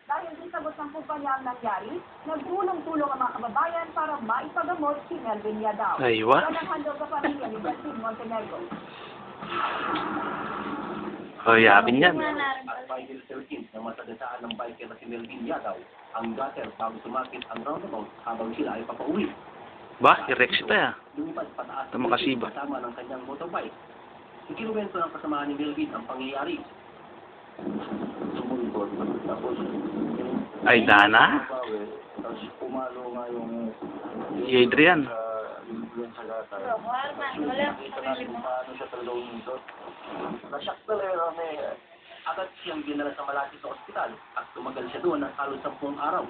Dahil din sa ng kumpanya ang nangyari, nagtulong-tulong ang mga kababayan para maipagamot si Melvin Yadao. Aywa. Yan ang handog sa pamilya ni Delphine Montenegro. Yakin yan. At Bible 13 na matadasaan ng biker na si Melvin Yadaw, ang gutter bago sumakit ang roundabout habang sila ay papauwi. Ba, i-rex ito Lumipad pataas Ito makasiba. kasama ng kanyang motorbike. Ikinuwento ng kasamahan ni Melvin ang pangyayari. Sumulikod, tapos Ay, Dana? tapos pumalo nga yung Si Adrian. yun sa gutter. Nakita natin kung paano siya talaga umindot. Nasyak talaga kami. Agad siyang dinala sa malapit na ospital at tumagal siya doon ng halos 10 araw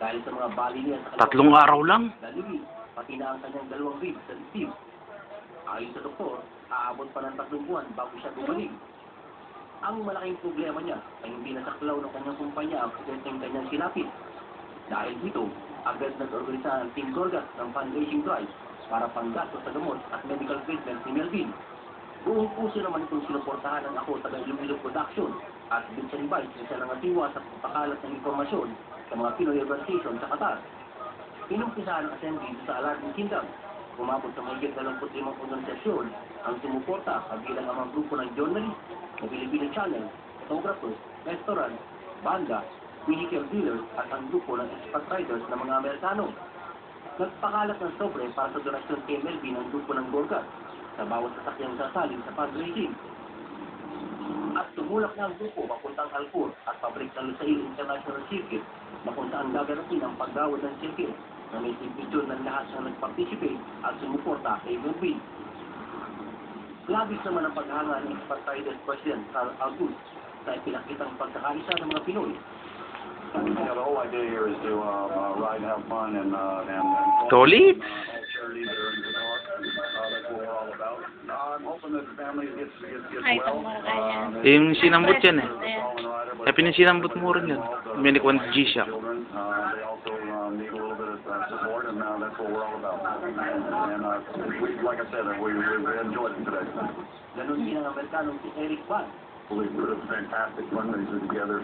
dahil sa mga bali niya sa 3 araw lang. daliri, pati na ang kanyang 2 ribs sa dibdib. Ayon sa doktor, aabot pa ng 3 buwan bago siya gumaling. Ang malaking problema niya ay hindi nasaklaw ng kanyang kumpanya ang presenteng kanyang sinapit. Dahil dito, agad nag-organisa ang Team Gorgas ng fundraising drive para panggasto sa gamot at medical treatment ni Melvin. Buong puso naman itong sinuportahan ng Ako Taga Iloilo Production at Vincent Vice na siya nangatiwa sa pagpakalat ng informasyon sa mga Pinoy organization sa Qatar. Pinumpisahan ang assembly sa Aladdin Kingdom. Umabot sa mahigit 25 organisasyon ang sumuporta kabilang ang mga grupo ng journalist, ng Filipino Channel, photographers, restaurant, banda, vehicle dealers at ang grupo ng expat riders ng mga Amerikano. Nagpakalat ng sobre para sa donasyon kay Melvin ng grupo ng Gorgas sa bawat sasakyang sasalin sa fundraising. At tumulak na ang grupo papuntang Alcor at pabrik ng Lusail International Circuit na kung saan gaganasin ang paggawad ng circuit na may sintidyon ng lahat na nag-participate at sumuporta kay Melvin. Labis naman ang paghanga ng Expat Riders President Carl August sa ipinakitang pagkakaisa ng mga Pinoy. The whole idea here is to ride, have fun, and Solid. charity that are in the dark. That's what we're all about. I'm hoping that the family gets well. Yung sinambot yan Fallen rider, but Kaya pinasinambot mo rin yan. May nikuan G-Shock. children, they also need a little bit of support, and that's what we're all about. And we, like I said, we enjoyed it today. Ganon din ang Amerikanong si Eric Van. We put a fantastic fundraiser together.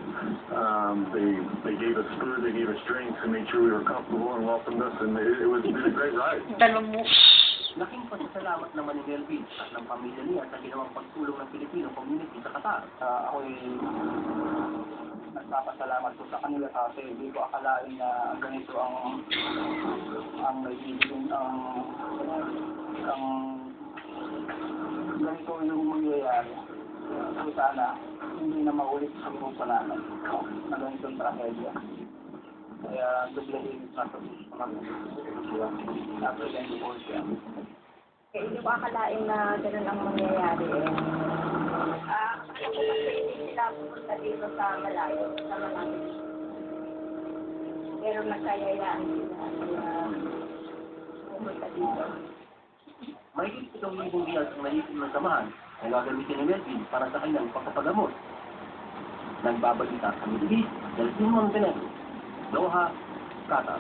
They gave us food, they gave us drinks, and made sure we were comfortable and welcomed us, and it was a great ride. Laking pasasalamat naman ni Melvin at ng pamilya niya sa ginawang pagtulong ng Filipino community sa Qatar. Ako'y nagpapasalamat po sa kanila kasi hindi ko akalain na ganito ang nagiging ganito yung mangyayari. So sana hindi na maulit sa grupo namin na ganitong trahedya. Kaya dublehin sa napresent po siya. Kaya hindi ko akalain na ganun ang mangyayari Ako kasi hindi sila pumunta dito sa malayo, sa Malayo. Pero nagkayayaan sila pumunta dito. May itong libong biyas ang naisip ng samahan na gagamitin ni Melvin para sa kanyang pagpapagamot. Nagbabalita sa Middle East, Delphine Montenegro, Doha, Qatar.